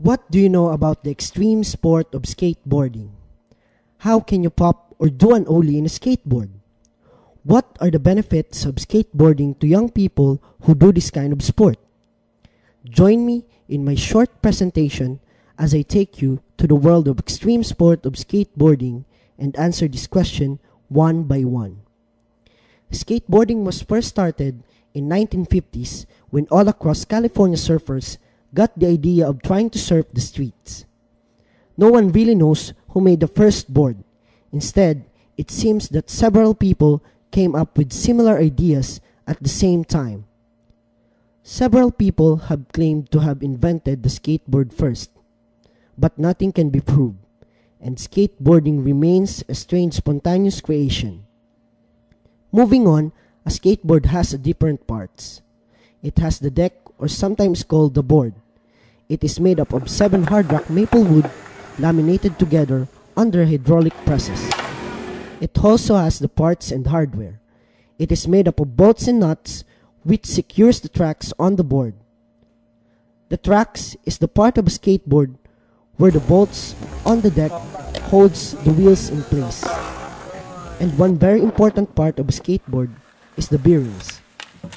What do you know about the extreme sport of skateboarding? How can you pop or do an ollie in a skateboard? What are the benefits of skateboarding to young people who do this kind of sport? Join me in my short presentation as I take you to the world of extreme sport of skateboarding and answer this question one by one. Skateboarding was first started in 1950s when all across California surfers got the idea of trying to surf the streets. No one really knows who made the first board. Instead, it seems that several people came up with similar ideas at the same time. Several people have claimed to have invented the skateboard first, but nothing can be proved, and skateboarding remains a strange spontaneous creation. Moving on, a skateboard has different parts. It has the deck, or sometimes called the board. It is made up of 7 hard rock maple wood laminated together under hydraulic presses. It also has the parts and hardware. It is made up of bolts and nuts which secures the tracks on the board. The tracks is the part of a skateboard where the bolts on the deck holds the wheels in place. And one very important part of a skateboard is the bearings.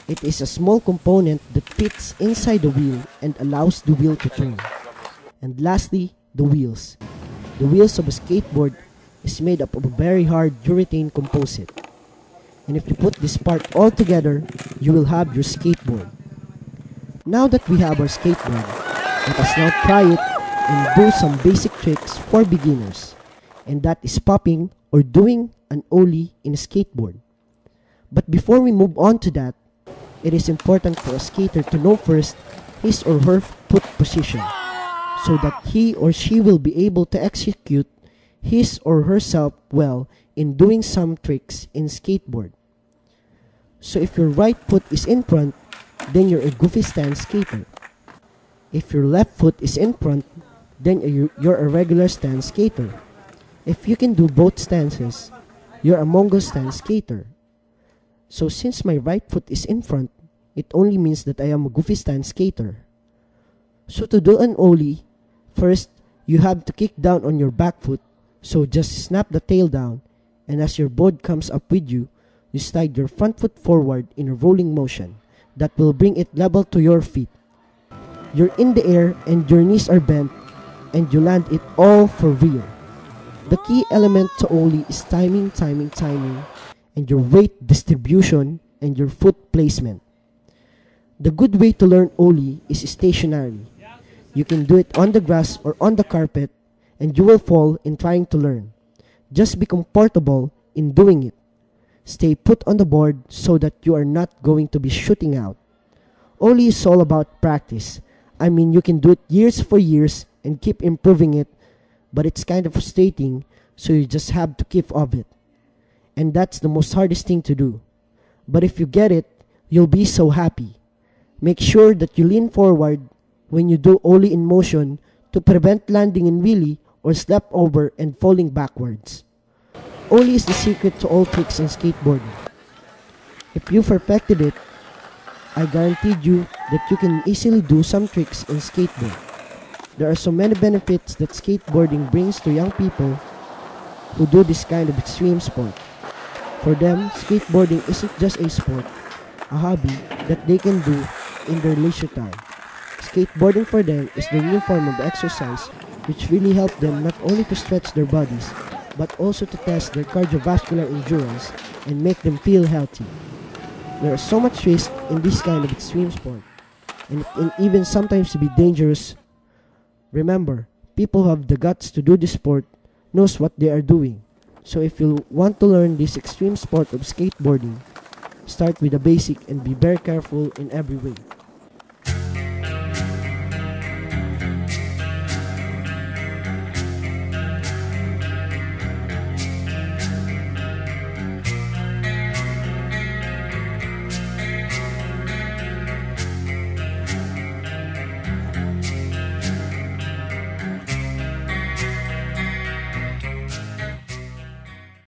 It is a small component that fits inside the wheel and allows the wheel to turn. And lastly, the wheels. The wheels of a skateboard is made up of a very hard urethane composite. And if you put this part all together, you will have your skateboard. Now that we have our skateboard, let us now try it and do some basic tricks for beginners. And that is popping or doing an ollie in a skateboard. But before we move on to that, it is important for a skater to know first his or her foot position so that he or she will be able to execute his or herself well in doing some tricks in skateboard. So if your right foot is in front, then you're a goofy stance skater. If your left foot is in front, then you're a regular stance skater. If you can do both stances, you're a Mongo stance skater. So since my right foot is in front, it only means that I am a goofy stance skater. So to do an ollie, first you have to kick down on your back foot, so just snap the tail down, and as your board comes up with you, you slide your front foot forward in a rolling motion that will bring it level to your feet. You're in the air and your knees are bent, and you land it all for real. The key element to ollie is timing, and your weight distribution and your foot placement. The good way to learn ollie is stationary. You can do it on the grass or on the carpet, and you will fall in trying to learn. Just be comfortable in doing it. Stay put on the board so that you are not going to be shooting out. Ollie is all about practice. I mean, you can do it years for years and keep improving it, but it's kind of frustrating, so you just have to keep of it. And that's the most hardest thing to do. But if you get it, you'll be so happy. Make sure that you lean forward when you do ollie in motion to prevent landing in wheelie or slap over and falling backwards. Ollie is the secret to all tricks in skateboarding. If you perfected it, I guaranteed you that you can easily do some tricks in skateboard. There are so many benefits that skateboarding brings to young people who do this kind of extreme sport. For them, skateboarding isn't just a sport, a hobby that they can do in their leisure time. Skateboarding for them is the new form of exercise which really helps them not only to stretch their bodies, but also to test their cardiovascular endurance and make them feel healthy. There is so much risk in this kind of extreme sport, and it can even sometimes be dangerous. Remember, people who have the guts to do this sport knows what they are doing. So if you want to learn this extreme sport of skateboarding, start with the basic and be very careful in every way.